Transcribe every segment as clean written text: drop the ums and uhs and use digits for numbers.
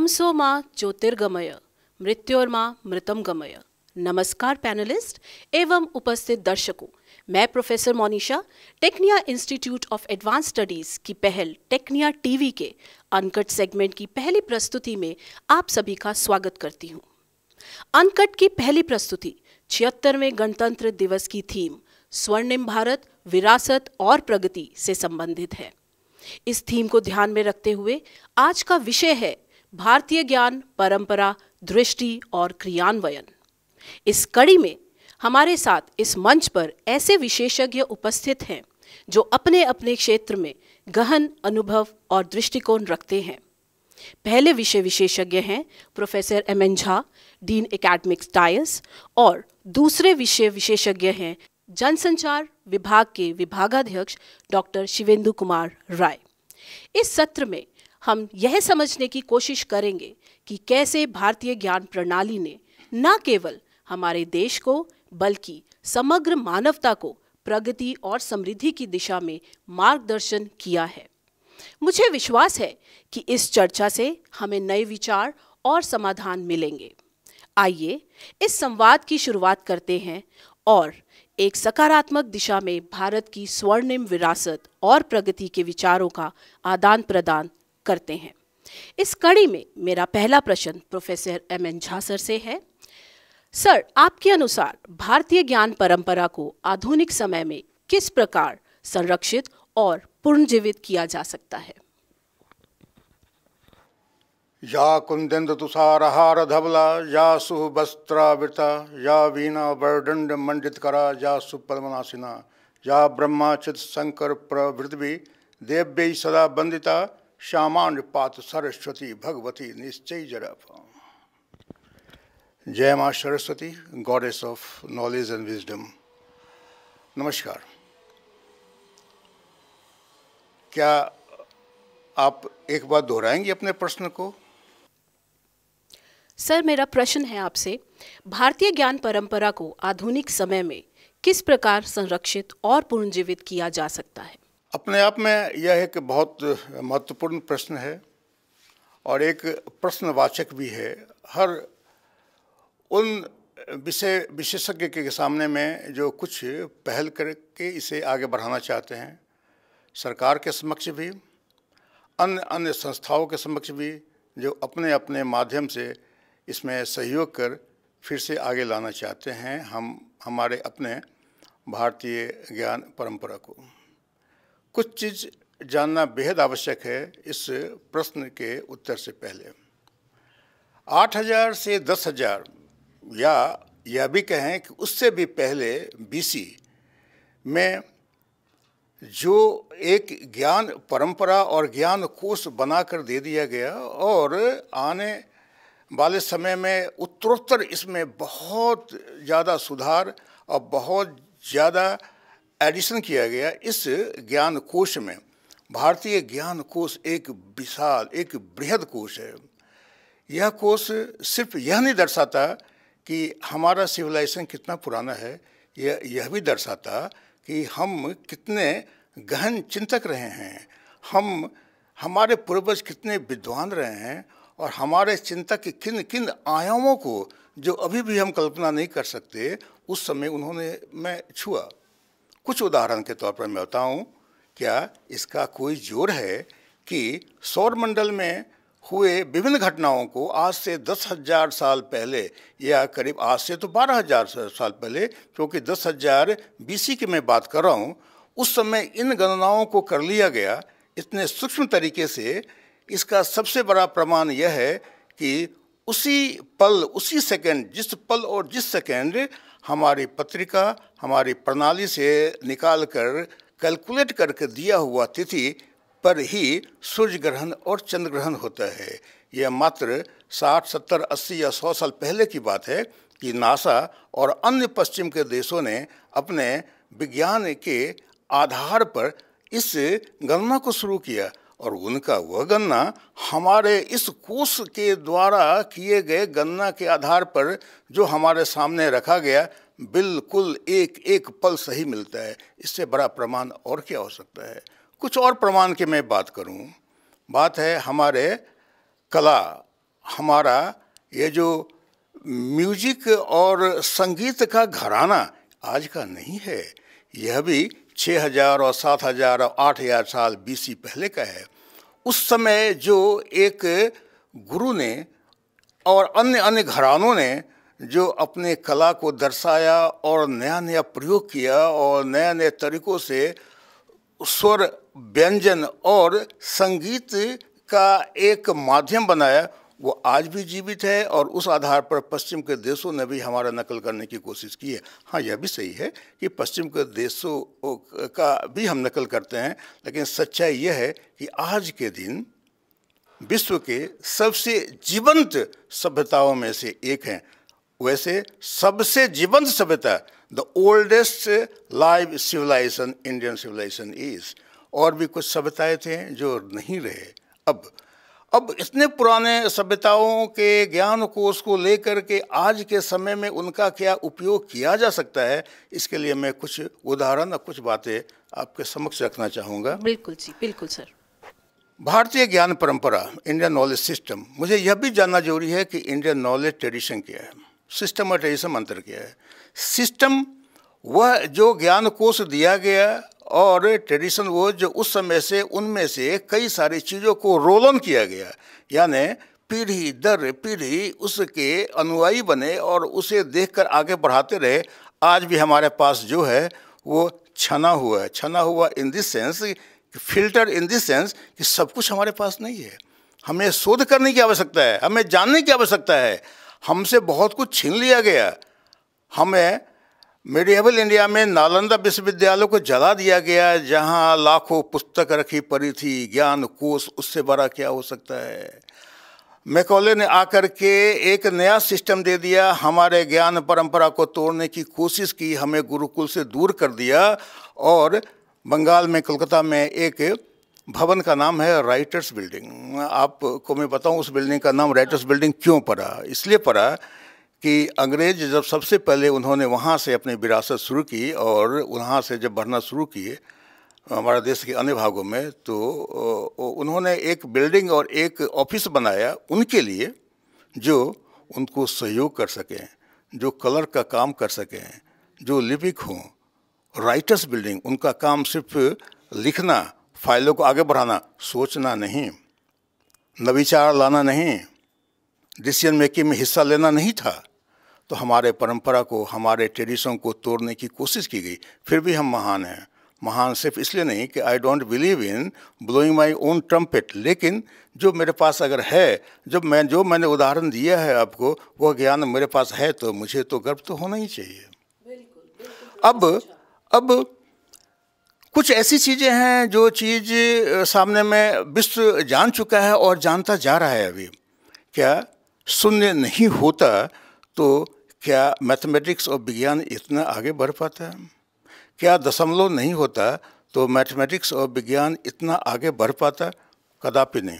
तमसो मा ज्योतिर्गमय मृत्योर्मा मृतम गमय। नमस्कार पैनलिस्ट एवं उपस्थित दर्शकों, मैं professor Monisha Tecnia institute of advance studies की पहल टेक्निया टीवी के अनकट सेगमेंट की पहली प्रस्तुति में आप सभी का स्वागत करती हूं। अनकट की पहली प्रस्तुति 76वें गणतंत्र दिवस की थीम स्वर्णिम भारत, विरासत और प्रगति से संबंधित है। इस थीम को ध्यान में रखते हुए आज का विषय है भारतीय ज्ञान, परंपरा, दृष्टि और क्रियान्वयन। इस कड़ी में हमारे साथ इस मंच पर ऐसे विशेषज्ञ उपस्थित हैं जो अपने अपने क्षेत्र में गहन अनुभव और दृष्टिकोण रखते हैं। पहले विषय विशेषज्ञ हैं professor M N. Jha, dean academics डायस, और दूसरे विषय विशेषज्ञ हैं जनसंचार विभाग के विभागाध्यक्ष डॉक्टर शिवेंदु कुमार राय। इस सत्र में हम यह समझने की कोशिश करेंगे कि कैसे भारतीय ज्ञान प्रणाली ने न केवल हमारे देश को बल्कि समग्र मानवता को प्रगति और समृद्धि की दिशा में मार्गदर्शन किया है। मुझे विश्वास है कि इस चर्चा से हमें नए विचार और समाधान मिलेंगे। आइए इस संवाद की शुरुआत करते हैं और एक सकारात्मक दिशा में भारत की स्वर्णिम विरासत और प्रगति के विचारों का आदान प्रदान करते हैं। इस कड़ी में मेरा पहला प्रश्न प्रोफेसर एम.एन. झा सर से है। सर, आपके अनुसार भारतीय ज्ञान परंपरा को आधुनिक समय में किस प्रकार संरक्षित और पुनर्जीवित किया जा सकता है? या कुंदेन्द्र तुषारहार धवला, या सुवस्त्रावृता, या वीणा वरदंड मंडित करा, या सुपद्मनासिना, या ब्रह्माचित शंकर प्रभृति देव्यै सदा वंदिता, श्यामांड पात सरस्वती भगवती निश्चय जरफ। जय माँ Saraswati, goddess of knowledge and wisdom. नमस्कार। क्या आप एक बार दोहराएंगे अपने प्रश्न को? सर, मेरा प्रश्न है आपसे, भारतीय ज्ञान परंपरा को आधुनिक समय में किस प्रकार संरक्षित और पुनर्जीवित किया जा सकता है? अपने आप में यह एक बहुत महत्वपूर्ण प्रश्न है और एक प्रश्नवाचक भी है। हर उन विशेषज्ञ के सामने में जो कुछ पहल करके इसे आगे बढ़ाना चाहते हैं, सरकार के समक्ष भी, अन्य संस्थाओं के समक्ष भी, जो अपने अपने माध्यम से इसमें सहयोग कर फिर से आगे लाना चाहते हैं हमारे अपने भारतीय ज्ञान परंपरा को। कुछ चीज़ जानना बेहद आवश्यक है इस प्रश्न के उत्तर से पहले। 8000 से 10,000 या यह भी कहें कि उससे भी पहले BC में जो एक ज्ञान परंपरा और ज्ञान कोश बनाकर दे दिया गया और आने वाले समय में उत्तरोत्तर इसमें बहुत ज़्यादा सुधार और बहुत ज़्यादा एडिशन किया गया। इस ज्ञान कोश में भारतीय ज्ञान कोश एक विशाल, एक बृहद कोश है। यह कोश सिर्फ यह नहीं दर्शाता कि हमारा सिविलाइजेशन कितना पुराना है, यह भी दर्शाता कि हम कितने गहन चिंतक रहे हैं, हमारे पूर्वज कितने विद्वान रहे हैं और हमारे चिंतक के किन किन आयामों को जो अभी भी हम कल्पना नहीं कर सकते, उस समय उन्होंने मैं छुआ। कुछ उदाहरण के तौर पर मैं बताऊं, क्या इसका कोई जोर है कि सौरमंडल में हुए विभिन्न घटनाओं को आज से 10,000 साल पहले, या करीब आज से तो 12,000 साल पहले, क्योंकि 10,000 BC की मैं बात कर रहा हूँ, उस समय इन गणनाओं को कर लिया गया इतने सूक्ष्म तरीके से। इसका सबसे बड़ा प्रमाण यह है कि उसी पल, उसी सेकंड, जिस पल और जिस सेकंड हमारी पत्रिका हमारी प्रणाली से निकाल कर कैलकुलेट करके दिया हुआ तिथि पर ही सूर्य ग्रहण और चंद्र ग्रहण होता है। यह मात्र 60, 70, 80 या 100 साल पहले की बात है कि नासा और अन्य पश्चिम के देशों ने अपने विज्ञान के आधार पर इस गणना को शुरू किया और उनका वह गणना हमारे इस कोश के द्वारा किए गए गणना के आधार पर जो हमारे सामने रखा गया, बिल्कुल एक एक पल सही मिलता है। इससे बड़ा प्रमाण और क्या हो सकता है? कुछ और प्रमाण की मैं बात करूं, बात है हमारे कला हमारा ये जो म्यूजिक और संगीत का घराना आज का नहीं है, यह भी 6000 और 7000 और 8000 साल BC पहले का है। उस समय जो एक गुरु ने और अन्य अन्य घरानों ने जो अपने कला को दर्शाया और नया नया प्रयोग किया और नए नए तरीक़ों से स्वर, व्यंजन और संगीत का एक माध्यम बनाया, वो आज भी जीवित है। और उस आधार पर पश्चिम के देशों ने भी हमारा नकल करने की कोशिश की है। हाँ, यह भी सही है कि पश्चिम के देशों का भी हम नकल करते हैं, लेकिन सच्चाई यह है कि आज के दिन विश्व के सबसे जीवंत सभ्यताओं में से एक हैं। वैसे सबसे जीवंत सभ्यता the oldest live civilisation Indian civilisation is. और भी कुछ सभ्यताएं थे जो नहीं रहे। अब इतने पुराने सभ्यताओं के ज्ञान कोश को लेकर के आज के समय में उनका क्या उपयोग किया जा सकता है, इसके लिए मैं कुछ उदाहरण और कुछ बातें आपके समक्ष रखना चाहूँगा। बिल्कुल जी, बिल्कुल सर। भारतीय ज्ञान परंपरा, इंडियन नॉलेज सिस्टम। मुझे यह भी जानना जरूरी है कि इंडियन नॉलेज ट्रेडिशन क्या है, सिस्टम और ट्रेडिशन अंतर क्या है। सिस्टम वह जो ज्ञान कोश दिया गया और ट्रेडिशन वो जो उस समय से उनमें से कई सारी चीज़ों को रोल ऑन किया गया, यानी पीढ़ी दर पीढ़ी उसके अनुयायी बने और उसे देखकर आगे बढ़ाते रहे। आज भी हमारे पास जो है वो छना हुआ in this sense, filter in this sense कि सब कुछ हमारे पास नहीं है। हमें शोध करने की आवश्यकता है, हमें जानने की आवश्यकता है। हमसे बहुत कुछ छीन लिया गया। हमें मेडिएवल इंडिया में नालंदा विश्वविद्यालय को जला दिया गया, जहां लाखों पुस्तक रखी पड़ी थी, ज्ञान कोश, उससे बड़ा क्या हो सकता है। मैकॉले ने आकर के एक नया सिस्टम दे दिया, हमारे ज्ञान परंपरा को तोड़ने की कोशिश की, हमें गुरुकुल से दूर कर दिया। और बंगाल में कोलकाता में एक भवन का नाम है राइटर्स बिल्डिंग। आपको मैं बताऊं उस बिल्डिंग का नाम राइटर्स बिल्डिंग क्यों पड़ा। इसलिए पड़ा कि अंग्रेज जब सबसे पहले उन्होंने वहाँ से अपनी विरासत शुरू की और वहाँ से जब बढ़ना शुरू किए हमारे देश के अन्य भागों में, तो उन्होंने एक बिल्डिंग और एक ऑफिस बनाया उनके लिए जो उनको सहयोग कर सकें, जो कलर का काम कर सकें, जो लिपिक हों। राइटर्स बिल्डिंग, उनका काम सिर्फ लिखना, फाइलों को आगे बढ़ाना, सोचना नहीं, नविचार लाना नहीं, डिसीजन मेकिंग में हिस्सा लेना नहीं था। तो हमारे परंपरा को, हमारे ट्रेडिशन को तोड़ने की कोशिश की गई। फिर भी हम महान हैं। महान सिर्फ इसलिए नहीं कि I don't believe in blowing my own trumpet, लेकिन जो मेरे पास अगर है, जो मैंने उदाहरण दिया है आपको, वो ज्ञान मेरे पास है, तो मुझे तो गर्व तो होना ही चाहिए। अब कुछ ऐसी चीज़ें हैं जो चीज़ सामने में विश्व जान चुका है और जानता जा रहा है। अभी क्या शून्य नहीं होता तो क्या मैथमेटिक्स और विज्ञान इतना आगे बढ़ पाता है? क्या दशमलव नहीं होता तो मैथमेटिक्स और विज्ञान इतना आगे बढ़ पाता? कदापि नहीं।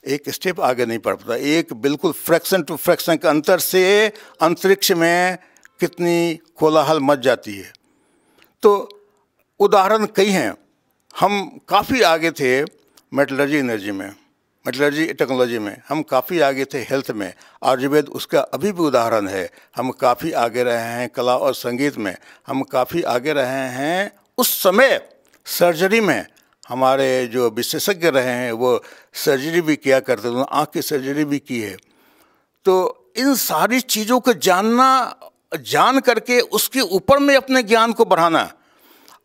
एक स्टेप आगे नहीं बढ़ पाता। एक बिल्कुल फ्रैक्शन टू फ्रैक्शन के अंतर से अंतरिक्ष में कितनी कोलाहल मच जाती है। तो उदाहरण कई हैं। हम काफ़ी आगे थे मेटलर्जी एनर्जी में, मेटलर्जी टेक्नोलॉजी में, हम काफ़ी आगे थे हेल्थ में। आयुर्वेद उसका अभी भी उदाहरण है। हम काफ़ी आगे रहे हैं कला और संगीत में, हम काफ़ी आगे रहे हैं। उस समय सर्जरी में हमारे जो विशेषज्ञ रहे हैं वो सर्जरी भी किया करते थे, आँख की सर्जरी भी की है। तो इन सारी चीज़ों को जान करके उसके ऊपर में अपने ज्ञान को बढ़ाना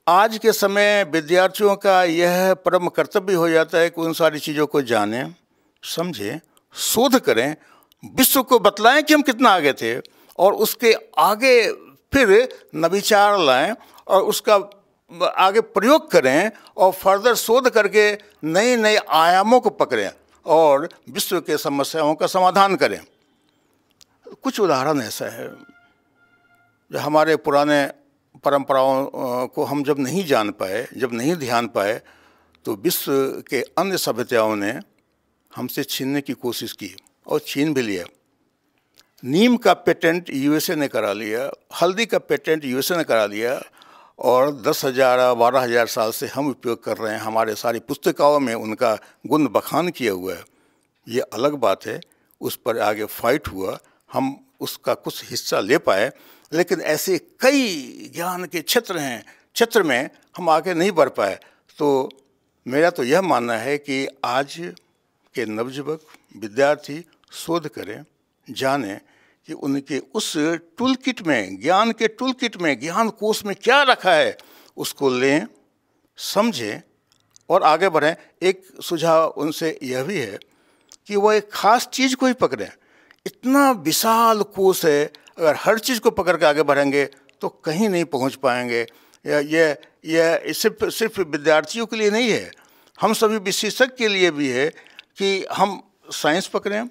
आज के समय विद्यार्थियों का यह परम कर्तव्य हो जाता है कि उन सारी चीज़ों को जानें, समझें, शोध करें, विश्व को बतलाएं कि हम कितना आगे थे और उसके आगे फिर नविचार लाएं और उसका आगे प्रयोग करें और फर्दर शोध करके नए नए आयामों को पकड़ें और विश्व के समस्याओं का समाधान करें। कुछ उदाहरण ऐसा है जो हमारे पुराने परंपराओं को हम जब नहीं जान पाए, जब नहीं ध्यान पाए, तो विश्व के अन्य सभ्यताओं ने हमसे छीनने की कोशिश की और छीन भी लिया। नीम का पेटेंट यूएसए ने करा लिया, हल्दी का पेटेंट यूएसए ने करा लिया और 10,000 12,000 साल से हम उपयोग कर रहे हैं। हमारे सारी पुस्तिकाओं में उनका गुण बखान किया हुआ है। ये अलग बात है, उस पर आगे फाइट हुआ, हम उसका कुछ हिस्सा ले पाए, लेकिन ऐसे कई ज्ञान के क्षेत्र में हम आगे नहीं बढ़ पाए। तो मेरा तो यह मानना है कि आज के नवयुवक विद्यार्थी शोध करें, जानें कि उनके उस टूल किट में, ज्ञान के टूल किट में, ज्ञान कोश में क्या रखा है, उसको लें, समझें और आगे बढ़ें। एक सुझाव उनसे यह भी है कि वह एक ख़ास चीज़ को ही पकड़ें। इतना विशाल कोश है, अगर हर चीज़ को पकड़ के आगे बढ़ेंगे तो कहीं नहीं पहुंच पाएंगे। यह सिर्फ विद्यार्थियों के लिए नहीं है, हम सभी विशेषज्ञ के लिए भी है कि हम साइंस पकड़ें,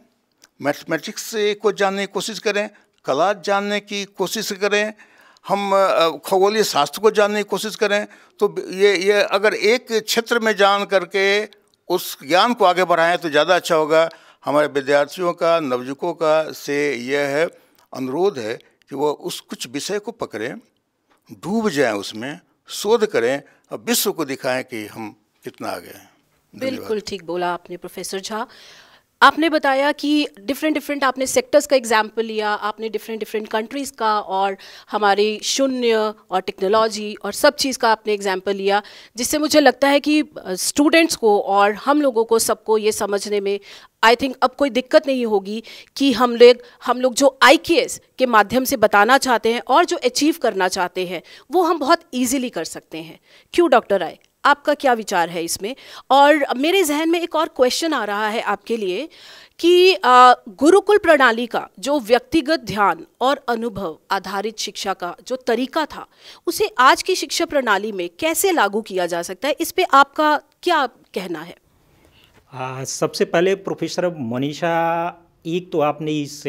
मैथमेटिक्स को जानने की कोशिश करें, कला जानने की कोशिश करें, हम खगोलीय शास्त्र को जानने की कोशिश करें। तो ये अगर एक क्षेत्र में जान करके उस ज्ञान को आगे बढ़ाएं तो ज़्यादा अच्छा होगा। हमारे विद्यार्थियों का, नवयुवकों का से यह अनुरोध है कि वो उस कुछ विषय को पकड़ें, डूब जाएं उसमें, शोध करें और विश्व को दिखाएं कि हम कितना आगे हैं। बिल्कुल ठीक बोला आपने प्रोफेसर झा। आपने बताया कि डिफरेंट आपने सेक्टर्स का एग्जाम्पल लिया, आपने डिफरेंट कंट्रीज़ का और हमारी शून्य और टेक्नोलॉजी और सब चीज़ का आपने एग्जाम्पल लिया, जिससे मुझे लगता है कि स्टूडेंट्स को और हम लोगों को सबको ये समझने में आई थिंक अब कोई दिक्कत नहीं होगी कि हम लोग जो IKS के माध्यम से बताना चाहते हैं और जो अचीव करना चाहते हैं वो हम बहुत ईजिली कर सकते हैं। क्यों डॉक्टर राय, आपका क्या विचार है इसमें? और मेरे जहन में एक और क्वेश्चन आ रहा है आपके लिए कि गुरुकुल प्रणाली का जो व्यक्तिगत ध्यान और अनुभव आधारित शिक्षा का जो तरीका था, उसे आज की शिक्षा प्रणाली में कैसे लागू किया जा सकता है? इस पे आपका क्या कहना है? सबसे पहले प्रोफेसर मोनिशा, एक तो आपने इस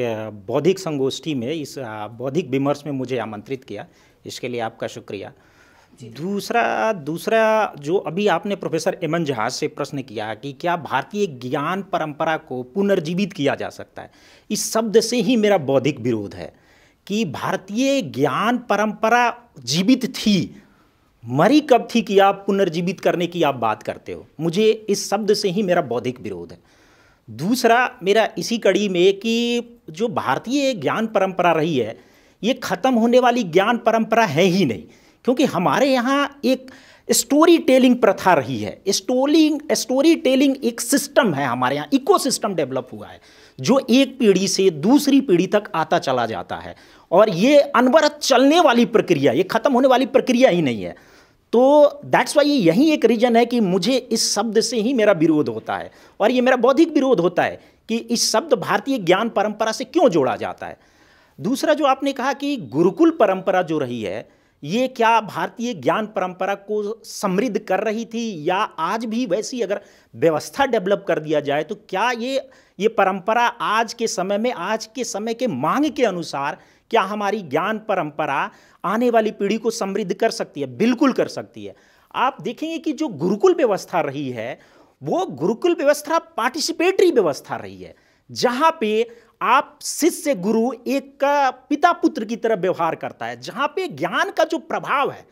बौद्धिक संगोष्ठी में, इस बौद्धिक विमर्श में मुझे आमंत्रित किया, इसके लिए आपका शुक्रिया। दूसरा जो अभी आपने प्रोफेसर एमन जहाज से प्रश्न किया कि क्या भारतीय ज्ञान परंपरा को पुनर्जीवित किया जा सकता है, इस शब्द से ही मेरा बौद्धिक विरोध है कि भारतीय ज्ञान परंपरा जीवित थी, मरी कब थी कि आप पुनर्जीवित करने की आप बात करते हो। मुझे इस शब्द से ही मेरा बौद्धिक विरोध है। दूसरा मेरा इसी कड़ी में कि जो भारतीय ज्ञान परंपरा रही है ये खत्म होने वाली ज्ञान परंपरा है ही नहीं, क्योंकि हमारे यहाँ एक स्टोरी टेलिंग प्रथा रही है। स्टोरी टेलिंग एक सिस्टम है, हमारे यहाँ इकोसिस्टम डेवलप हुआ है जो एक पीढ़ी से दूसरी पीढ़ी तक आता चला जाता है, और ये अनवरत चलने वाली प्रक्रिया, ये खत्म होने वाली प्रक्रिया ही नहीं है। तो दैट्स वाई यही एक रीजन है कि मुझे इस शब्द से ही मेरा विरोध होता है, और ये मेरा बौद्धिक विरोध होता है कि इस शब्द भारतीय ज्ञान परंपरा से क्यों जोड़ा जाता है। दूसरा जो आपने कहा कि गुरुकुल परंपरा जो रही है ये क्या भारतीय ज्ञान परंपरा को समृद्ध कर रही थी, या आज भी वैसी अगर व्यवस्था डेवलप कर दिया जाए तो क्या ये परंपरा आज के समय में, आज के समय के मांग के अनुसार क्या हमारी ज्ञान परंपरा आने वाली पीढ़ी को समृद्ध कर सकती है? बिल्कुल कर सकती है। आप देखेंगे कि जो गुरुकुल व्यवस्था रही है वो गुरुकुल व्यवस्था पार्टिसिपेटरी व्यवस्था रही है, जहां पे आप शिष्य गुरु एक का पिता पुत्र की तरह व्यवहार करता है, जहां पे ज्ञान का जो प्रभाव है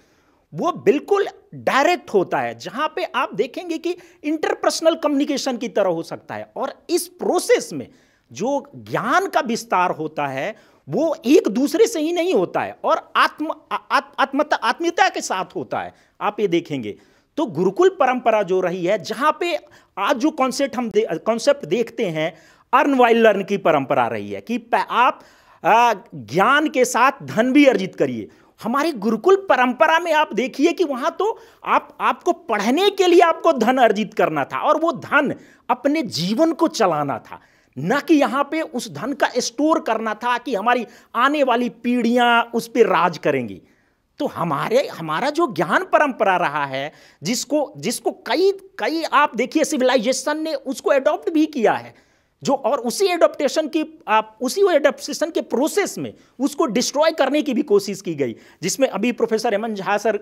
वो बिल्कुल डायरेक्ट होता है, जहां पे आप देखेंगे कि इंटरपर्सनल कम्युनिकेशन की तरह हो सकता है। और इस प्रोसेस में जो ज्ञान का विस्तार होता है वो एक दूसरे से ही नहीं होता है और आत्मीयता के साथ होता है। आप ये देखेंगे तो गुरुकुल परंपरा जो रही है, जहां पे आज जो कॉन्सेप्ट देखते हैं, अर्न वाइल लर्न की परंपरा रही है कि आप ज्ञान के साथ धन भी अर्जित करिए। हमारी गुरुकुल परंपरा में आप देखिए कि वहां तो आपको पढ़ने के लिए आपको धन अर्जित करना था, और वो धन अपने जीवन को चलाना था, न कि यहां पे उस धन का स्टोर करना था कि हमारी आने वाली पीढ़ियां उस पर राज करेंगी। तो हमारा जो ज्ञान परंपरा रहा है, जिसको कई आप देखिए सिविलाइजेशन ने उसको एडॉप्ट भी किया है, जो और उसी एडॉप्टेशन के प्रोसेस में उसको डिस्ट्रॉय करने की भी कोशिश की गई, जिसमें अभी प्रोफेसर एमन झा सर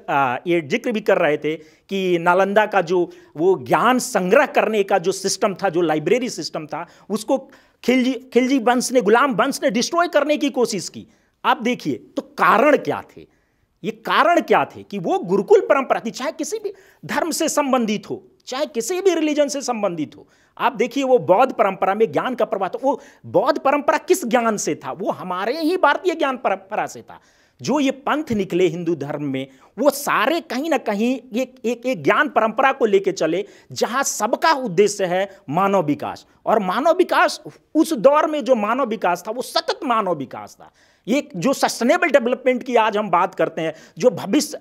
ये जिक्र भी कर रहे थे कि नालंदा का जो वो ज्ञान संग्रह करने का जो सिस्टम था, जो लाइब्रेरी सिस्टम था, उसको खिलजी वंश ने, गुलाम वंश ने डिस्ट्रॉय करने की कोशिश की। आप देखिए तो कारण क्या थे? ये कारण क्या थे कि वो गुरुकुल परंपरा थी, चाहे किसी भी धर्म से संबंधित हो, चाहे किसी भी रिलीजन से संबंधित हो। आप देखिए वो बौद्ध परंपरा में ज्ञान का प्रवाह, तो वो बौद्ध परंपरा किस ज्ञान से था? वो हमारे ही भारतीय ज्ञान परंपरा से था। जो ये पंथ निकले हिंदू धर्म में, वो सारे कहीं ना कहीं एक ज्ञान परंपरा को लेके चले, जहां सबका उद्देश्य है मानव विकास। और मानव विकास, उस दौर में जो मानव विकास था वो सतत मानव विकास था। ये जो सस्टेनेबल डेवलपमेंट की आज हम बात करते हैं, जो भविष्य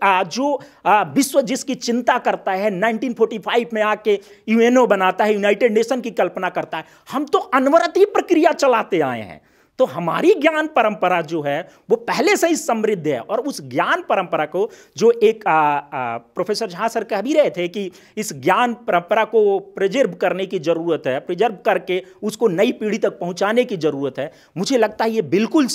विश्व जिसकी चिंता करता है, 1945 में आके यूएनओ बनाता है, यूनाइटेड नेशन की कल्पना करता है, हम तो अनवरत ही प्रक्रिया चलाते आए हैं। तो हमारी ज्ञान परंपरा जो है वो पहले से ही समृद्ध है। और उस ज्ञान परंपरा को जो एक प्रोफेसर झा सर कह भी रहे थे कि इस ज्ञान परंपरा को प्रिजर्व करने की जरूरत है, प्रिजर्व करके उसको नई पीढ़ी तक पहुंचाने की जरूरत है। मुझे लगता है ये बिल्कुल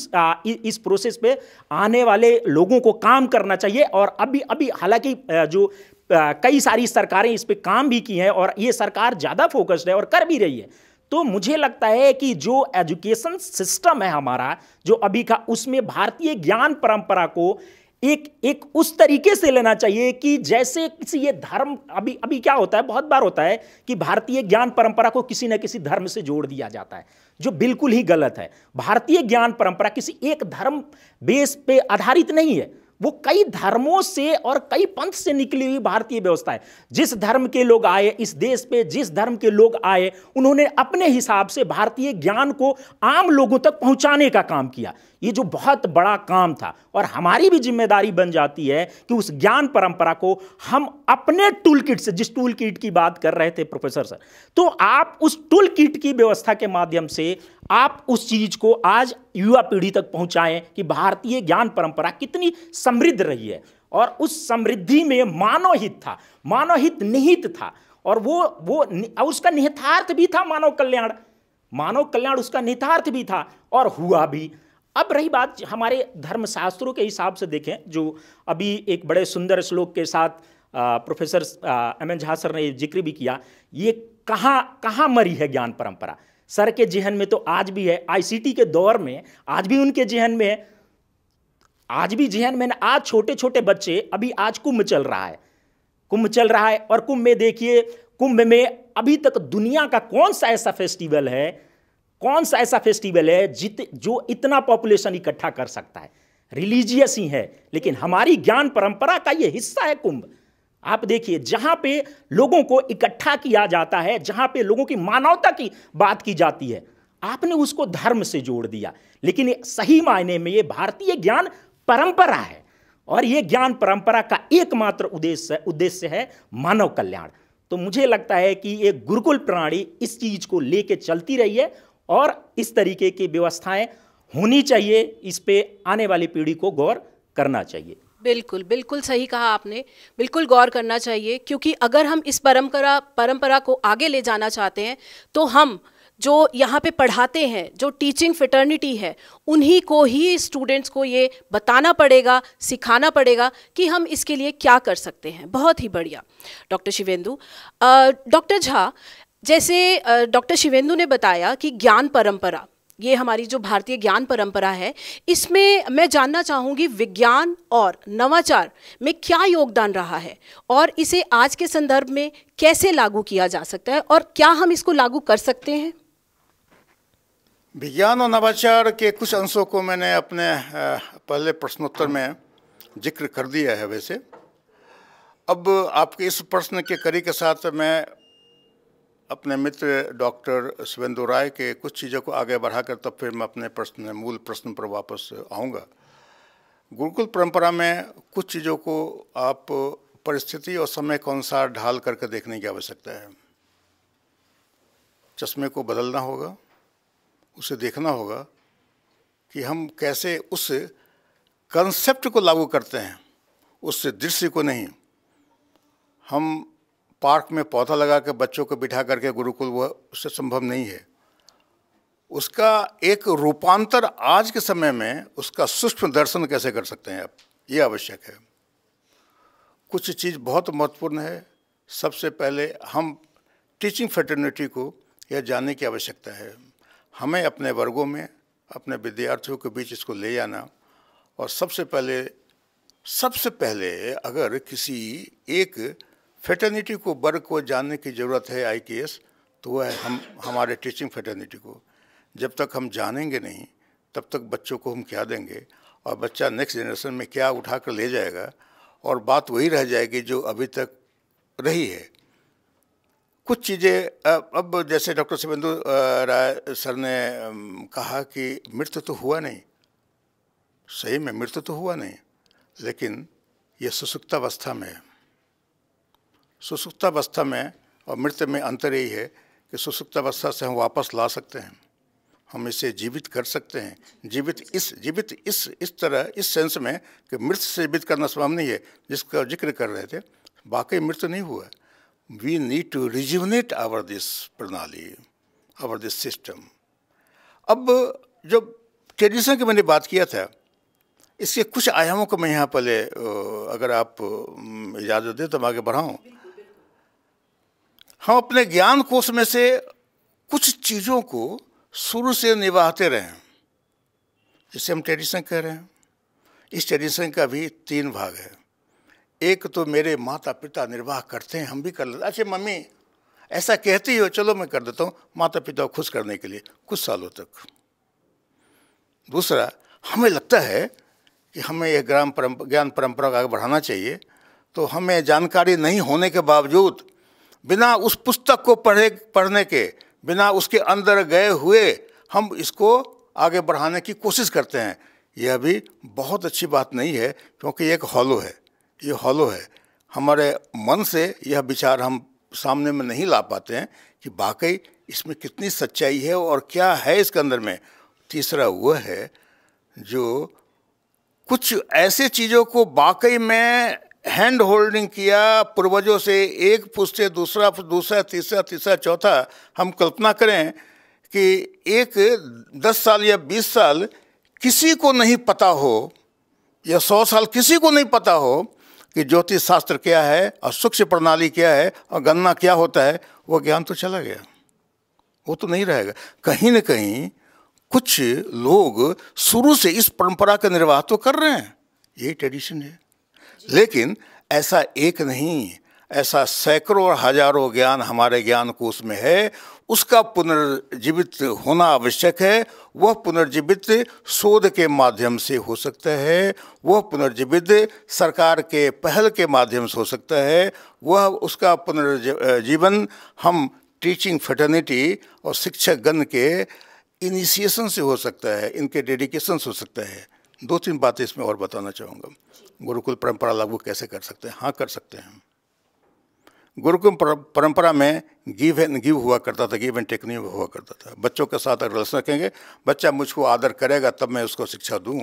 इस प्रोसेस पे आने वाले लोगों को काम करना चाहिए। और अभी हालांकि जो कई सारी सरकारें इस पे काम भी की हैं और ये सरकार ज़्यादा फोकस्ड है और कर भी रही है। तो मुझे लगता है कि जो एजुकेशन सिस्टम है हमारा जो अभी का, उसमें भारतीय ज्ञान परंपरा को एक उस तरीके से लेना चाहिए कि जैसे किसी ये धर्म, अभी क्या होता है, बहुत बार होता है कि भारतीय ज्ञान परंपरा को किसी न किसी धर्म से जोड़ दिया जाता है, जो बिल्कुल ही गलत है। भारतीय ज्ञान परंपरा किसी एक धर्म बेस पे आधारित नहीं है, वो कई धर्मों से और कई पंथ से निकली हुई भारतीय व्यवस्था है। जिस धर्म के लोग आए इस देश पे, जिस धर्म के लोग आए, उन्होंने अपने हिसाब से भारतीय ज्ञान को आम लोगों तक पहुंचाने का काम किया। ये जो बहुत बड़ा काम था, और हमारी भी जिम्मेदारी बन जाती है कि उस ज्ञान परंपरा को हम अपने टूल किट से, जिस टूल किट की बात कर रहे थे प्रोफेसर सर, तो आप उस टूल किट की व्यवस्था के माध्यम से आप उस चीज को आज युवा पीढ़ी तक पहुंचाएं कि भारतीय ज्ञान परंपरा कितनी समृद्ध रही है। और उस समृद्धि में मानव हित था, मानव हित निहित था, और वो उसका निहितार्थ भी था मानव कल्याण। मानव कल्याण उसका निहितार्थ भी था और हुआ भी। अब रही बात हमारे धर्मशास्त्रों के हिसाब से देखें, जो अभी एक बड़े सुंदर श्लोक के साथ प्रोफेसर एम.एन. झा सर ने जिक्र भी किया, ये कहाँ मरी है ज्ञान परंपरा। सर के जेहन में तो आज भी है, आईसीटी के दौर में आज भी उनके जेहन में है, आज भी जेहन में। आज छोटे छोटे बच्चे, अभी आज कुंभ चल रहा है, कुंभ चल रहा है, और कुंभ में देखिए, कुंभ में अभी तक दुनिया का कौन सा ऐसा फेस्टिवल है, कौन सा ऐसा फेस्टिवल है जो इतना पॉपुलेशन इकट्ठा कर सकता है। रिलीजियस ही है, लेकिन हमारी ज्ञान परंपरा का ये हिस्सा है कुंभ। आप देखिए, जहां पे लोगों को इकट्ठा किया जाता है, जहां पे लोगों की मानवता की बात की जाती है, आपने उसको धर्म से जोड़ दिया। लेकिन सही मायने में ये भारतीय ज्ञान परंपरा है, और ये ज्ञान परंपरा का एकमात्र उद्देश्य है मानव कल्याण। तो मुझे लगता है कि ये गुरुकुल प्रणाली इस चीज को लेके चलती रही है, और इस तरीके की व्यवस्थाएं होनी चाहिए। इस पे आने वाली पीढ़ी को गौर करना चाहिए। बिल्कुल बिल्कुल सही कहा आपने, बिल्कुल गौर करना चाहिए, क्योंकि अगर हम इस परंपरा को आगे ले जाना चाहते हैं तो हम जो यहाँ पे पढ़ाते हैं, जो टीचिंग फ्रेटर्निटी है, उन्हीं को ही स्टूडेंट्स को ये बताना पड़ेगा, सिखाना पड़ेगा कि हम इसके लिए क्या कर सकते हैं। बहुत ही बढ़िया डॉक्टर शिवेंदु। डॉक्टर झा, जैसे डॉक्टर शिवेंदु ने बताया कि ज्ञान परंपरा, ये हमारी जो भारतीय ज्ञान परंपरा है, इसमें मैं जानना चाहूँगी विज्ञान और नवाचार में क्या योगदान रहा है, और इसे आज के संदर्भ में कैसे लागू किया जा सकता है, और क्या हम इसको लागू कर सकते हैं? विज्ञान और नवाचार के कुछ अंशों को मैंने अपने पहले प्रश्नोत्तर में जिक्र कर दिया है। वैसे अब आपके इस प्रश्न के कड़ी के साथ मैं अपने मित्र डॉक्टर शिवेंदु राय के कुछ चीज़ों को आगे बढ़ाकर तब फिर मैं अपने मूल प्रश्न पर वापस आऊँगा। गुरुकुल परंपरा में कुछ चीज़ों को आप परिस्थिति और समय के अनुसार ढाल करके देखने की आवश्यकता है। चश्मे को बदलना होगा, उसे देखना होगा कि हम कैसे उस कंसेप्ट को लागू करते हैं, उस दृश्य को नहीं। हम पार्क में पौधा लगा के बच्चों को बिठा करके गुरुकुल, वह उससे संभव नहीं है। उसका एक रूपांतर आज के समय में उसका सूक्ष्म दर्शन कैसे कर सकते हैं आप, ये आवश्यक है। कुछ चीज़ बहुत महत्वपूर्ण है। सबसे पहले हम टीचिंग फ्रेटर्निटी को यह जानने की आवश्यकता है। हमें अपने वर्गों में अपने विद्यार्थियों के बीच इसको ले जाना, और सबसे पहले सबसे पहले अगर किसी एक फ्रेटर्निटी को, वर्ग को जानने की ज़रूरत है IKS, तो वह है हमारे टीचिंग फ्रेटर्निटी को। जब तक हम जानेंगे नहीं तब तक बच्चों को हम क्या देंगे और बच्चा नेक्स्ट जनरेशन में क्या उठा कर ले जाएगा, और बात वही रह जाएगी जो अभी तक रही है। कुछ चीज़ें अब जैसे डॉक्टर शिवेंदु राय सर ने कहा कि मृत्यु तो हुआ नहीं, सही में मृत्यु तो हुआ नहीं, लेकिन ये सुसुप्तावस्था में है। सुसुप्तावस्था में और मृत्यु में अंतर यही है कि सुसुप्तावस्था से हम वापस ला सकते हैं, हम इसे जीवित कर सकते हैं। जीवित इस तरह, इस सेंस में कि मृत्यु से जीवित करना संभव नहीं है, जिसका जिक्र कर रहे थे। वाकई मृत्यु नहीं हुआ। We need to rejuvenate our this प्रणाली, आवर दिस सिस्टम। अब जो ट्रेडिशन की मैंने बात किया था, इसके कुछ आयामों को मैं यहाँ पहले अगर आप इजाज़त दें तो मैं आगे बढ़ाऊँ। हम अपने ज्ञान कोश में से कुछ चीज़ों को शुरू से निभाते रहे, जिसे हम ट्रेडिशन कह रहे हैं। इस ट्रेडिशन का भी 3 भाग है। एक तो मेरे माता पिता निर्वाह करते हैं, हम भी कर लेते। अच्छा मम्मी ऐसा कहती हो, चलो मैं कर देता हूँ, माता पिता को खुश करने के लिए कुछ सालों तक। दूसरा, हमें लगता है कि हमें यह ज्ञान परंपरा को आगे बढ़ाना चाहिए, तो हमें जानकारी नहीं होने के बावजूद, बिना उस पुस्तक को पढ़ने के, बिना उसके अंदर गए हुए हम इसको आगे बढ़ाने की कोशिश करते हैं। यह भी बहुत अच्छी बात नहीं है, क्योंकि ये एक हॉलो है, ये हॉलो है। हमारे मन से यह विचार हम सामने में नहीं ला पाते हैं कि वाकई इसमें कितनी सच्चाई है और क्या है इसके अंदर में। तीसरा वह है जो कुछ ऐसे चीज़ों को वाकई में हैंड होल्डिंग किया पूर्वजों से, एक पुष्ट से दूसरा तीसरा चौथा। हम कल्पना करें कि एक 10 साल या 20 साल किसी को नहीं पता हो, या 100 साल किसी को नहीं पता हो कि ज्योतिष शास्त्र क्या है और सूक्ष्म प्रणाली क्या है और गणना क्या होता है, वो ज्ञान तो चला गया, वो तो नहीं रहेगा। कहीं न कहीं कुछ लोग शुरू से इस परंपरा का निर्वाह तो कर रहे हैं, यही ट्रेडिशन है। लेकिन ऐसा एक नहीं, ऐसा सैकड़ों और हजारों ज्ञान हमारे ज्ञान कोश में है। उसका पुनर्जीवित होना आवश्यक है। वह पुनर्जीवित शोध के माध्यम से हो सकता है, वह पुनर्जीवित सरकार के पहल के माध्यम से हो सकता है, वह उसका पुनर्जीवन हम टीचिंग फ्रेटर्निटी और शिक्षक गण के इनिशिएशन से हो सकता है, इनके डेडिकेशन से हो सकता है। 2-3 बातें इसमें और बताना चाहूँगा। गुरुकुल परंपरा लागू कैसे कर सकते हैं? हाँ, कर सकते हैं। गुरुकुल परंपरा में गिव एंड गिव हुआ करता था, गिव एंड टेक नहीं हुआ करता था। बच्चों के साथ रिलेशन रखेंगे, बच्चा मुझको आदर करेगा तब मैं उसको शिक्षा दूँ,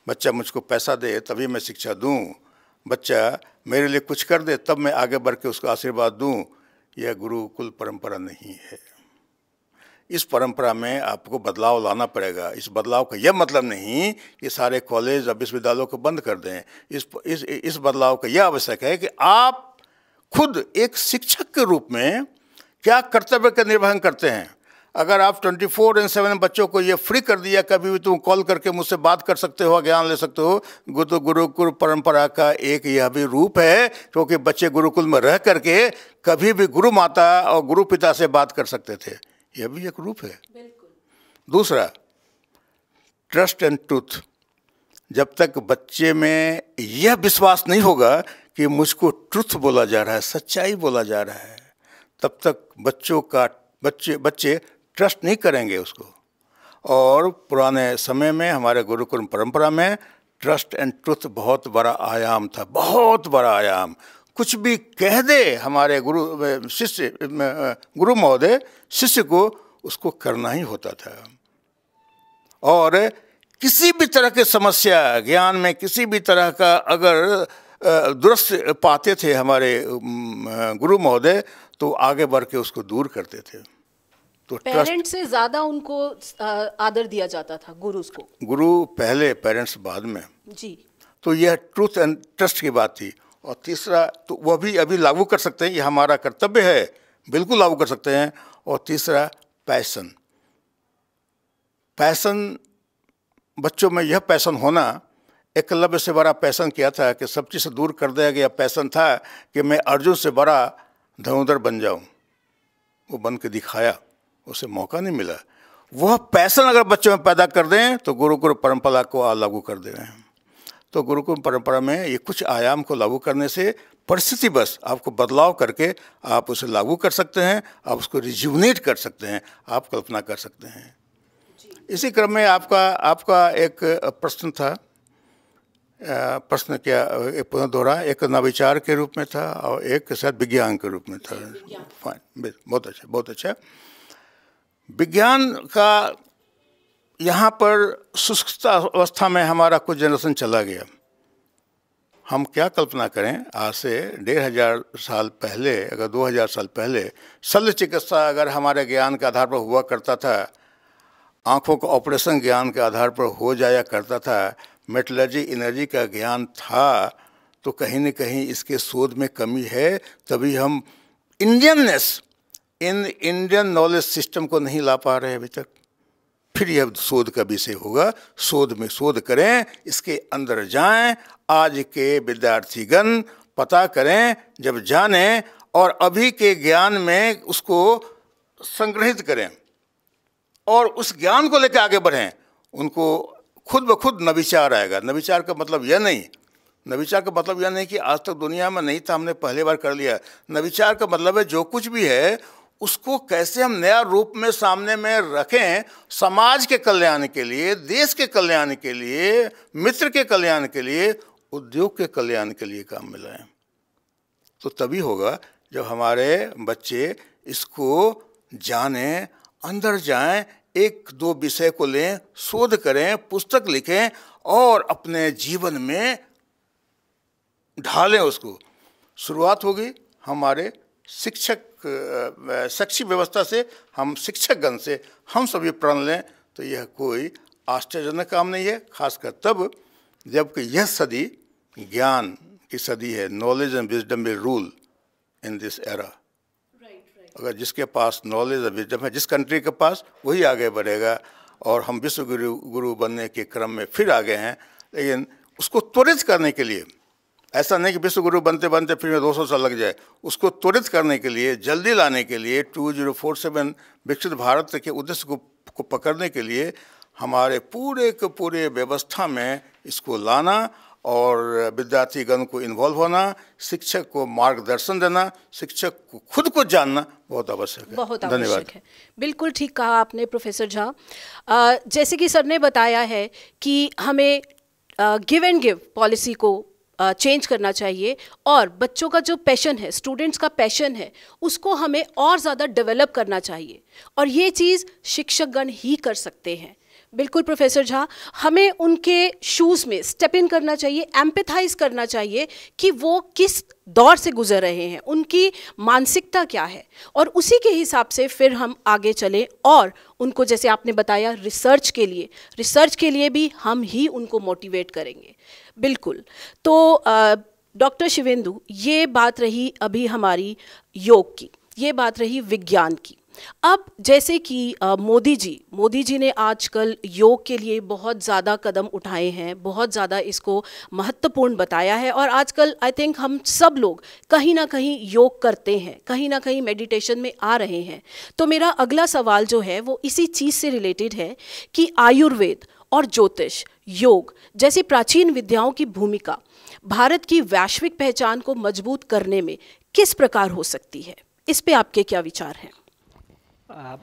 बच्चा मुझको पैसा दे तभी मैं शिक्षा दूँ, बच्चा मेरे लिए कुछ कर दे तब मैं आगे बढ़ के उसको आशीर्वाद दूँ। यह गुरुकुल परंपरा नहीं है। इस परंपरा में आपको बदलाव लाना पड़ेगा। इस बदलाव का यह मतलब नहीं कि सारे कॉलेज और विश्वविद्यालयों को बंद कर दें। इस बदलाव का यह आवश्यक है कि आप खुद एक शिक्षक के रूप में क्या कर्तव्य का निर्वहन करते हैं। अगर आप 24/7 बच्चों को ये फ्री कर दिया, कभी भी तुम कॉल करके मुझसे बात कर सकते हो, ज्ञान ले सकते हो, तो गुरुकुल परंपरा का एक यह भी रूप है, क्योंकि बच्चे गुरुकुल में रह करके कभी भी गुरु माता और गुरु पिता से बात कर सकते थे। यह भी एक रूप है। दूसरा, ट्रस्ट एंड ट्रूथ। जब तक बच्चे में यह विश्वास नहीं होगा कि मुझको ट्रुथ बोला जा रहा है, सच्चाई बोला जा रहा है, तब तक बच्चे ट्रस्ट नहीं करेंगे उसको। और पुराने समय में हमारे गुरुकुल परंपरा में ट्रस्ट एंड ट्रुथ बहुत बड़ा आयाम था, बहुत बड़ा आयाम। कुछ भी कह दे हमारे गुरु महोदय, शिष्य को उसको करना ही होता था। और किसी भी तरह की समस्या ज्ञान में, किसी भी तरह का अगर दुरुस्त पाते थे हमारे गुरु महोदय, तो आगे बढ़ के उसको दूर करते थे। तो पेरेंट्स से ज़्यादा उनको आदर दिया जाता था गुरुज को। गुरु पहले, पेरेंट्स बाद में जी। तो यह ट्रूथ एंड ट्रस्ट की बात थी। और तीसरा, तो वह भी अभी लागू कर सकते हैं, यह हमारा कर्तव्य है, बिल्कुल लागू कर सकते हैं। और तीसरा, पैसन। पैसन, बच्चों में यह पैसन होना एकलव्य से बड़ा पैशन क्या था कि सब चीज़ से दूर कर दिया गया पैशन था कि मैं अर्जुन से बड़ा धनुर्धर बन जाऊं। वो बन के दिखाया, उसे मौका नहीं मिला। वह पैशन अगर बच्चों में पैदा कर दें तो गुरुकुल परंपरा को लागू कर दे रहे हैं। तो गुरुकुल परंपरा में ये कुछ आयाम को लागू करने से परिस्थिति बस आपको बदलाव करके आप उसे लागू कर सकते हैं, आप उसको रिज्यूनेट कर सकते हैं, आप कल्पना कर सकते हैं। इसी क्रम में आपका एक प्रश्न था, प्रश्न क्या एक पुनः दोहरा, एक नविचार के रूप में था और एक शायद विज्ञान के रूप में था। फाइन, बहुत अच्छा, बहुत अच्छा। विज्ञान का यहाँ पर शुष्कता अवस्था में हमारा कुछ जनरेशन चला गया। हम क्या कल्पना करें, आज से 1500 साल पहले, अगर 2000 साल पहले शल्य चिकित्सा अगर हमारे ज्ञान के आधार पर हुआ करता था, आँखों का ऑपरेशन ज्ञान के आधार पर हो जाया करता था, मेटलर्जी एनर्जी का ज्ञान था, तो कहीं न कहीं इसके शोध में कमी है। तभी हम Indianness in Indian knowledge system को नहीं ला पा रहे अभी तक। फिर यह शोध का विषय होगा, शोध में शोध करें, इसके अंदर जाएं, आज के विद्यार्थीगण पता करें, जब जानें और अभी के ज्ञान में उसको संग्रहित करें और उस ज्ञान को लेकर आगे बढ़ें, उनको खुद ब खुद नविचार आएगा। नविचार का मतलब यह नहीं, नविचार का मतलब यह नहीं कि आज तक दुनिया में नहीं था, हमने पहली बार कर लिया। नविचार का मतलब है जो कुछ भी है उसको कैसे हम नया रूप में सामने में रखें, समाज के कल्याण के लिए, देश के कल्याण के लिए, मित्र के कल्याण के लिए, उद्योग के कल्याण के लिए काम में लाएं। तो तभी होगा जब हमारे बच्चे इसको जानें, अंदर जाएं, एक दो विषय को लें, शोध करें, पुस्तक लिखें और अपने जीवन में ढालें उसको। शुरुआत होगी हमारे शिक्षक शैक्षिक व्यवस्था से, हम शिक्षकगण से हम सभी प्रण लें तो यह कोई आश्चर्यजनक काम नहीं है, खासकर तब जबकि यह सदी ज्ञान की सदी है। Knowledge and wisdom will rule in this era. अगर जिसके पास नॉलेज और विजडम है, जिस कंट्री के पास, वही आगे बढ़ेगा। और हम विश्व गुरु बनने के क्रम में फिर आगे हैं, लेकिन उसको त्वरित करने के लिए, ऐसा नहीं कि विश्व गुरु बनते बनते फिर 200 साल लग जाए, उसको त्वरित करने के लिए, जल्दी लाने के लिए, 2047 विकसित भारत के उद्देश्य को पकड़ने के लिए हमारे पूरे के पूरे व्यवस्था में इसको लाना और विद्यार्थीगण को इन्वॉल्व होना, शिक्षक को मार्गदर्शन देना, शिक्षक को खुद को जानना बहुत आवश्यक है। बहुत आवश्यक है। बिल्कुल ठीक कहा आपने प्रोफेसर झा। जैसे कि सर ने बताया है कि हमें गिव एंड गिव पॉलिसी को चेंज करना चाहिए और बच्चों का जो पैशन है, स्टूडेंट्स का पैशन है, उसको हमें और ज़्यादा डेवलप करना चाहिए और ये चीज़ शिक्षकगण ही कर सकते हैं। बिल्कुल प्रोफेसर झा, हमें उनके शूज़ में स्टेप इन करना चाहिए, एम्पैथाइज करना चाहिए कि वो किस दौर से गुजर रहे हैं, उनकी मानसिकता क्या है, और उसी के हिसाब से फिर हम आगे चलें और उनको, जैसे आपने बताया, रिसर्च के लिए भी हम ही उनको मोटिवेट करेंगे। बिल्कुल। तो डॉक्टर शिवेंदु, ये बात रही अभी हमारी योग की, ये बात रही विज्ञान की। अब जैसे कि मोदी जी ने आजकल योग के लिए बहुत ज़्यादा कदम उठाए हैं, बहुत ज़्यादा इसको महत्वपूर्ण बताया है और आजकल आई थिंक हम सब लोग कहीं ना कहीं योग करते हैं, कहीं ना कहीं मेडिटेशन में आ रहे हैं। तो मेरा अगला सवाल जो है वो इसी चीज़ से रिलेटेड है कि आयुर्वेद और ज्योतिष, योग जैसी प्राचीन विद्याओं की भूमिका भारत की वैश्विक पहचान को मजबूत करने में किस प्रकार हो सकती है, इस पे आपके क्या विचार हैं?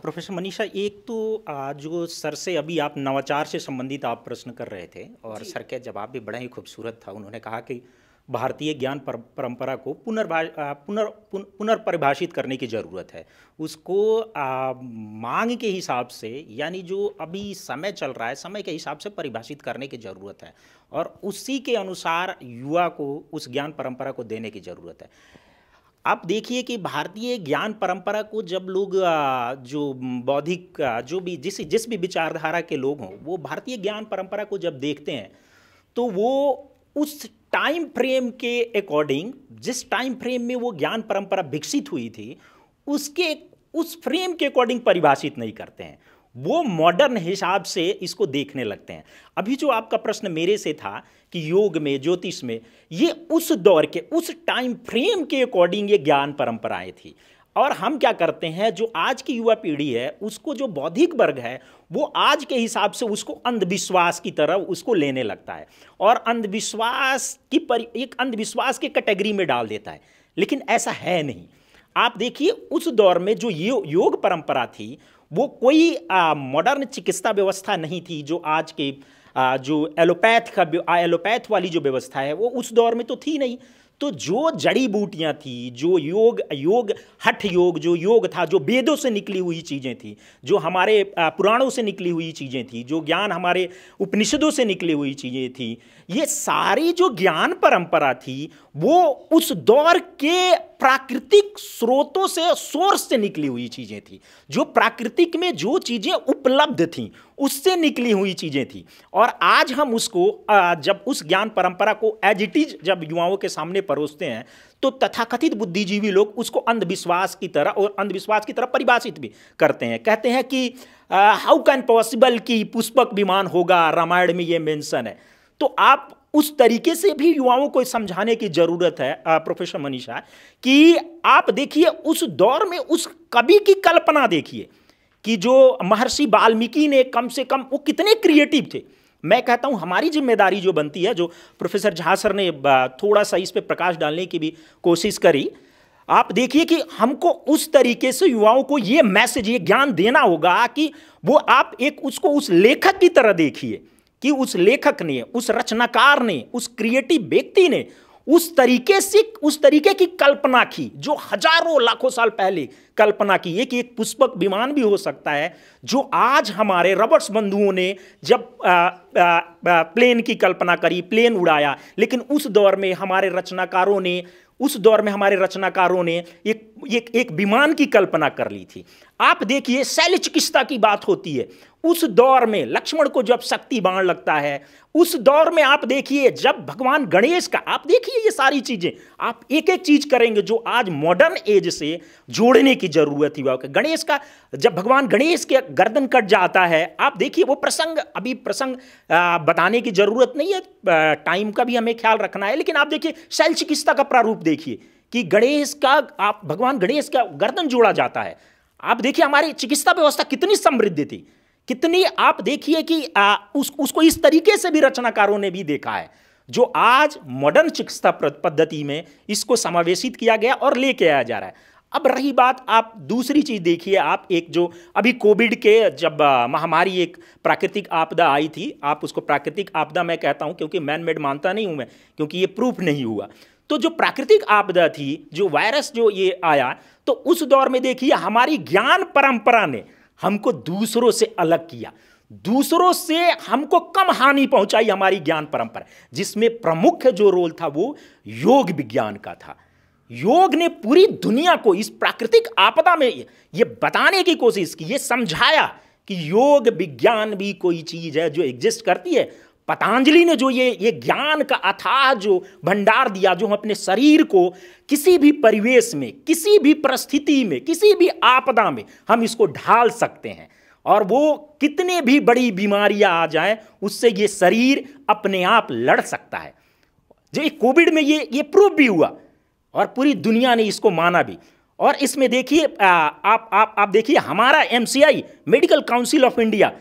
प्रोफेसर मनीषा, एक तो जो सर से अभी आप नवाचार से संबंधित आप प्रश्न कर रहे थे और सर के जवाब भी बड़ा ही खूबसूरत था। उन्होंने कहा कि भारतीय ज्ञान परंपरा को पुनर्परिभाषित करने की ज़रूरत है, उसको मांग के हिसाब से, यानी जो अभी समय चल रहा है, समय के हिसाब से परिभाषित करने की ज़रूरत है और उसी के अनुसार युवा को उस ज्ञान परंपरा को देने की ज़रूरत है। आप देखिए कि भारतीय ज्ञान परंपरा को जब लोग जो बौद्धिक जो भी जिस भी विचारधारा के लोग हों, वो भारतीय ज्ञान परंपरा को जब देखते हैं तो वो उस टाइम फ्रेम के अकॉर्डिंग, जिस टाइम फ्रेम में वो ज्ञान परंपरा विकसित हुई थी, उस फ्रेम के अकॉर्डिंग परिभाषित नहीं करते हैं, वो मॉडर्न हिसाब से इसको देखने लगते हैं। अभी जो आपका प्रश्न मेरे से था कि योग में, ज्योतिष में, ये उस दौर के, उस टाइम फ्रेम के अकॉर्डिंग ये ज्ञान परंपराएं थी। और हम क्या करते हैं, जो आज की युवा पीढ़ी है उसको, जो बौद्धिक वर्ग है, वो आज के हिसाब से उसको अंधविश्वास की तरफ उसको लेने लगता है और अंधविश्वास की एक अंधविश्वास के कैटेगरी में डाल देता है, लेकिन ऐसा है नहीं। आप देखिए उस दौर में जो योग परंपरा थी वो कोई मॉडर्न चिकित्सा व्यवस्था नहीं थी, जो आज के जो एलोपैथ वाली जो व्यवस्था है वो उस दौर में तो थी नहीं। तो जो जड़ी बूटियां थी, जो योग हठ योग जो योग था, जो वेदों से निकली हुई चीज़ें थी, जो हमारे पुराणों से निकली हुई चीज़ें थी, जो ज्ञान हमारे उपनिषदों से निकली हुई चीज़ें थी, ये सारी जो ज्ञान परंपरा थी वो उस दौर के प्राकृतिक स्रोतों से, सोर्स से निकली हुई चीज़ें थी। जो प्राकृतिक में जो चीज़ें उपलब्ध थीं उससे निकली हुई चीज़ें थी। और आज हम उसको जब उस ज्ञान परंपरा को एज इट इज जब युवाओं के सामने परोसते हैं तो तथाकथित बुद्धिजीवी लोग उसको अंधविश्वास की तरह और अंधविश्वास की तरह परिभाषित भी करते हैं। कहते हैं कि हाउ कैन पॉसिबल कि पुष्पक विमान होगा, रामायण में ये मेंशन है। तो आप उस तरीके से भी युवाओं को समझाने की जरूरत है प्रोफेसर मनीषा, कि आप देखिए उस दौर में उस कवि की कल्पना देखिए कि जो महर्षि वाल्मीकि ने, कम से कम वो कितने क्रिएटिव थे। मैं कहता हूं हमारी जिम्मेदारी जो बनती है, जो प्रोफेसर झा सर ने थोड़ा सा इस पे प्रकाश डालने की भी कोशिश करी, आप देखिए कि हमको उस तरीके से युवाओं को ये मैसेज, ये ज्ञान देना होगा कि वो आप एक उसको उस लेखक की तरह देखिए कि उस लेखक ने, उस रचनाकार ने, उस क्रिएटिव व्यक्ति ने उस तरीके की कल्पना की जो हजारों लाखों साल पहले कल्पना की है कि एक पुष्पक विमान भी हो सकता है, जो आज हमारे रॉबर्ट्स बंधुओं ने जब प्लेन की कल्पना करी, प्लेन उड़ाया, लेकिन उस दौर में हमारे रचनाकारों ने एक विमान की कल्पना कर ली थी। आप देखिए शैल चिकित्सा की बात होती है, उस दौर में लक्ष्मण को जब शक्ति बाण लगता है, उस दौर में आप देखिए जब भगवान गणेश का, आप देखिए ये सारी चीजें आप एक एक चीज करेंगे जो आज मॉडर्न एज से जोड़ने की जरूरत है। गणेश का, जब भगवान गणेश के गर्दन कट जाता है, आप देखिए वो प्रसंग, अभी प्रसंग बताने की जरूरत नहीं है, टाइम का भी हमें ख्याल रखना है, लेकिन आप देखिए शैल चिकित्सा का प्रारूप देखिए कि भगवान गणेश का गर्दन जोड़ा जाता है। आप देखिए हमारी चिकित्सा व्यवस्था कितनी समृद्ध थी, कितनी, आप देखिए कि उसको इस तरीके से भी रचनाकारों ने भी देखा है, जो आज मॉडर्न चिकित्सा पद्धति में इसको समावेशित किया गया और लेके आया जा रहा है। अब रही बात, आप दूसरी चीज देखिए, आप एक जो अभी कोविड के जब महामारी, एक प्राकृतिक आपदा आई थी, आप उसको प्राकृतिक आपदा मैं कहता हूं क्योंकि मैन मेड मानता नहीं हूं मैं, क्योंकि ये प्रूफ नहीं हुआ। तो जो प्राकृतिक आपदा थी, जो वायरस जो ये आया, तो उस दौर में देखिए हमारी ज्ञान परंपरा ने हमको दूसरों से अलग किया, दूसरों से हमको कम हानि पहुंचाई हमारी ज्ञान परंपरा, जिसमें प्रमुख जो रोल था वो योग विज्ञान का था। योग ने पूरी दुनिया को इस प्राकृतिक आपदा में ये बताने की कोशिश की, ये समझाया कि योग विज्ञान भी कोई चीज है जो एग्जिस्ट करती है। पतंजलि ने जो ये ज्ञान का अथाह जो भंडार दिया, जो हम अपने शरीर को किसी भी परिवेश में, किसी भी परिस्थिति में, किसी भी आपदा में हम इसको ढाल सकते हैं, और वो कितने भी बड़ी बीमारियां आ जाएं उससे ये शरीर अपने आप लड़ सकता है। जो कोविड में ये प्रूफ भी हुआ और पूरी दुनिया ने इसको माना भी। और इसमें देखिए आप देखिए हमारा MCI, medical council of India,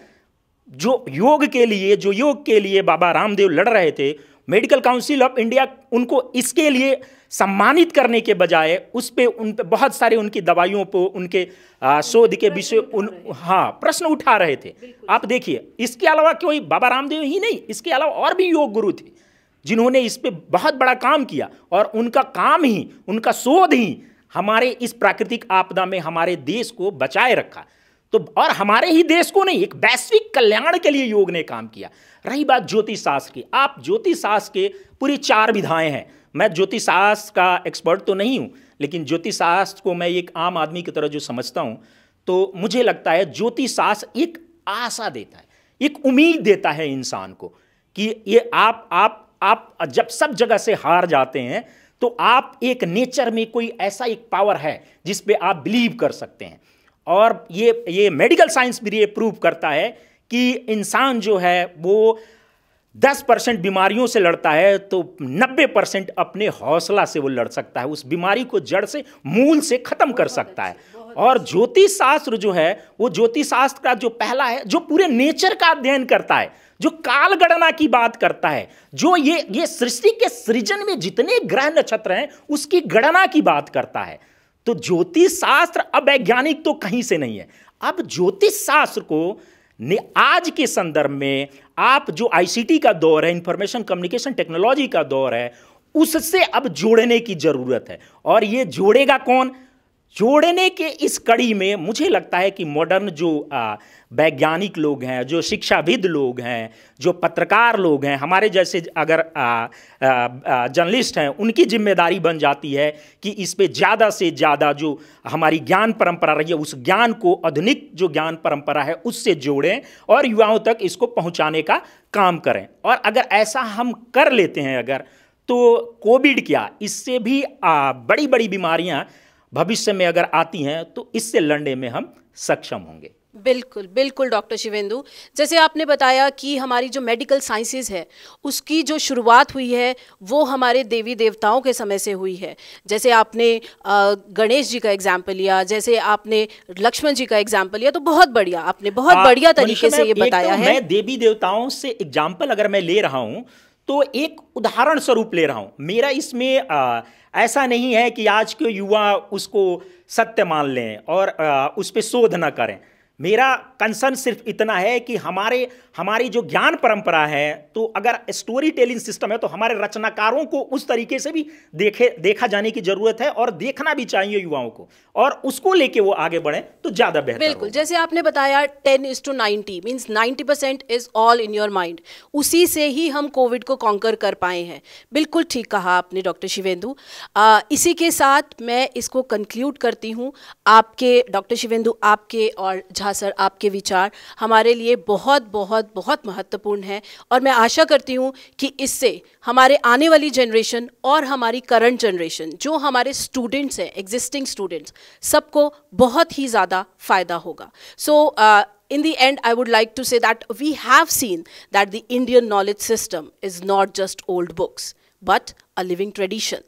जो योग के लिए बाबा रामदेव लड़ रहे थे, मेडिकल काउंसिल ऑफ इंडिया उनको इसके लिए सम्मानित करने के बजाय उन पे बहुत सारे उनकी दवाइयों पर, उनके शोध के विषय प्रश्न उठा रहे थे। आप देखिए, इसके अलावा कोई बाबा रामदेव ही नहीं, इसके अलावा और भी योग गुरु थे जिन्होंने इस पे बहुत बड़ा काम किया, और उनका काम ही, उनका शोध ही हमारे इस प्राकृतिक आपदा में हमारे देश को बचाए रखा। तो और हमारे ही देश को नहीं, एक वैश्विक कल्याण के लिए योग ने काम किया। रही बात ज्योतिष शास्त्र की, आप ज्योतिष शास्त्र के पूरी 4 विधाएं हैं। मैं ज्योतिष शास्त्र का एक्सपर्ट तो नहीं हूं, लेकिन ज्योतिष शास्त्र को मैं एक आम आदमी की तरह जो समझता हूं, तो मुझे लगता है ज्योतिष शास्त्र एक आशा देता है, एक उम्मीद देता है इंसान को कि ये आप जब सब जगह से हार जाते हैं तो आप एक नेचर में कोई ऐसा एक पावर है जिस पे आप बिलीव कर सकते हैं। और ये मेडिकल साइंस भी ये प्रूव करता है कि इंसान जो है वो 10% बीमारियों से लड़ता है तो 90% अपने हौसला से वो लड़ सकता है, उस बीमारी को जड़ से मूल से खत्म कर सकता है। और ज्योतिष शास्त्र जो है वो ज्योतिष शास्त्र का जो पहला है, जो पूरे नेचर का अध्ययन करता है, जो काल गणना की बात करता है, जो ये सृष्टि के सृजन में जितने ग्रह नक्षत्र हैं उसकी गणना की बात करता है। तो ज्योतिष शास्त्र अवैज्ञानिक तो कहीं से नहीं है। अब ज्योतिष शास्त्र को आज के संदर्भ में आप जो आईसीटी का दौर है, इंफॉर्मेशन कम्युनिकेशन टेक्नोलॉजी का दौर है, उससे अब जोड़ने की जरूरत है। और ये जोड़ेगा कौन? जोड़ने के इस कड़ी में मुझे लगता है कि मॉडर्न जो वैज्ञानिक लोग हैं, जो शिक्षाविद लोग हैं, जो पत्रकार लोग हैं, हमारे जैसे अगर जर्नलिस्ट हैं, उनकी जिम्मेदारी बन जाती है कि इस पे ज़्यादा से ज़्यादा जो हमारी ज्ञान परंपरा रही है उस ज्ञान को आधुनिक जो ज्ञान परंपरा है उससे जोड़ें और युवाओं तक इसको पहुंचाने का काम करें। और अगर ऐसा हम कर लेते हैं अगर, तो कोविड क्या, इससे भी बड़ी बड़ी बीमारियां भविष्य में अगर आती हैं तो इससे लड़ने में हम सक्षम होंगे। बिल्कुल बिल्कुल डॉक्टर शिवेंदु, जैसे आपने बताया कि हमारी जो मेडिकल साइंसेज है उसकी जो शुरुआत हुई है वो हमारे देवी देवताओं के समय से हुई है। जैसे आपने गणेश जी का एग्जाम्पल लिया, जैसे आपने लक्ष्मण जी का एग्जाम्पल लिया, तो बहुत बढ़िया, आपने बहुत बढ़िया तरीके से ये बताया है। मैं देवी देवताओं से एग्जाम्पल अगर मैं ले रहा हूँ तो एक उदाहरण स्वरूप ले रहा हूँ। मेरा इसमें ऐसा नहीं है कि आज के युवा उसको सत्य मान लें और उस पर शोध न करें। मेरा कंसर्न सिर्फ इतना है कि हमारी जो ज्ञान परंपरा है, तो अगर स्टोरी टेलिंग सिस्टम है तो हमारे रचनाकारों को उस तरीके से भी देखा जाने की जरूरत है और देखना भी चाहिए युवाओं को, और उसको लेके वो आगे बढ़े तो ज्यादा बेहतर। बिल्कुल, जैसे आपने बताया 10:90 means 90% is all in your mind, उसी से ही हम कोविड को कॉन्कर कर पाए हैं। बिल्कुल ठीक कहा आपने डॉक्टर शिवेंदु। इसी के साथ मैं इसको कंक्लूड करती हूँ। आपके डॉक्टर शिवेंदु, आपके और झा सर, आपके विचार हमारे लिए बहुत बहुत बहुत महत्वपूर्ण है और मैं आशा करती हूँ कि इससे हमारे आने वाली जनरेशन और हमारी करंट जनरेशन, जो हमारे स्टूडेंट्स हैं, एग्जिस्टिंग स्टूडेंट्स, सबको बहुत ही ज़्यादा फायदा होगा। सो in the end, I would like to say that we have seen that the Indian knowledge system is not just old books, but a living tradition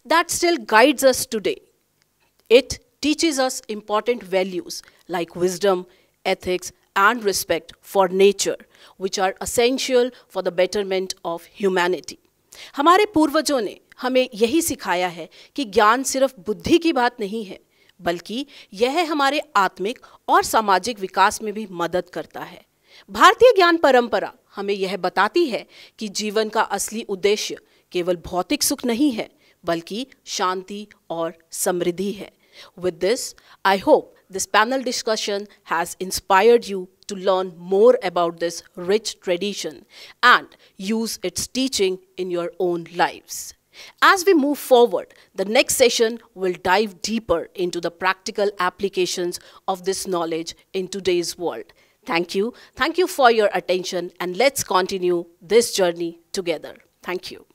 that still guides us today. It teaches us important values like wisdom, ethics, and respect for nature, which are essential for the betterment of humanity. हमारे पूर्वजों ने हमें यही सिखाया है कि ज्ञान सिर्फ बुद्धि की बात नहीं है, बल्कि यह हमारे आत्मिक और सामाजिक विकास में भी मदद करता है। भारतीय ज्ञान परंपरा हमें यह बताती है कि जीवन का असली उद्देश्य केवल भौतिक सुख नहीं है, बल्कि शांति और समृद्धि है। With this, I hope this panel discussion has inspired you to learn more about this rich tradition and use its teaching in your own lives. As we move forward, the next session will dive deeper into the practical applications of this knowledge in today's world. Thank you. Thank you for your attention, and let's continue this journey together. Thank you.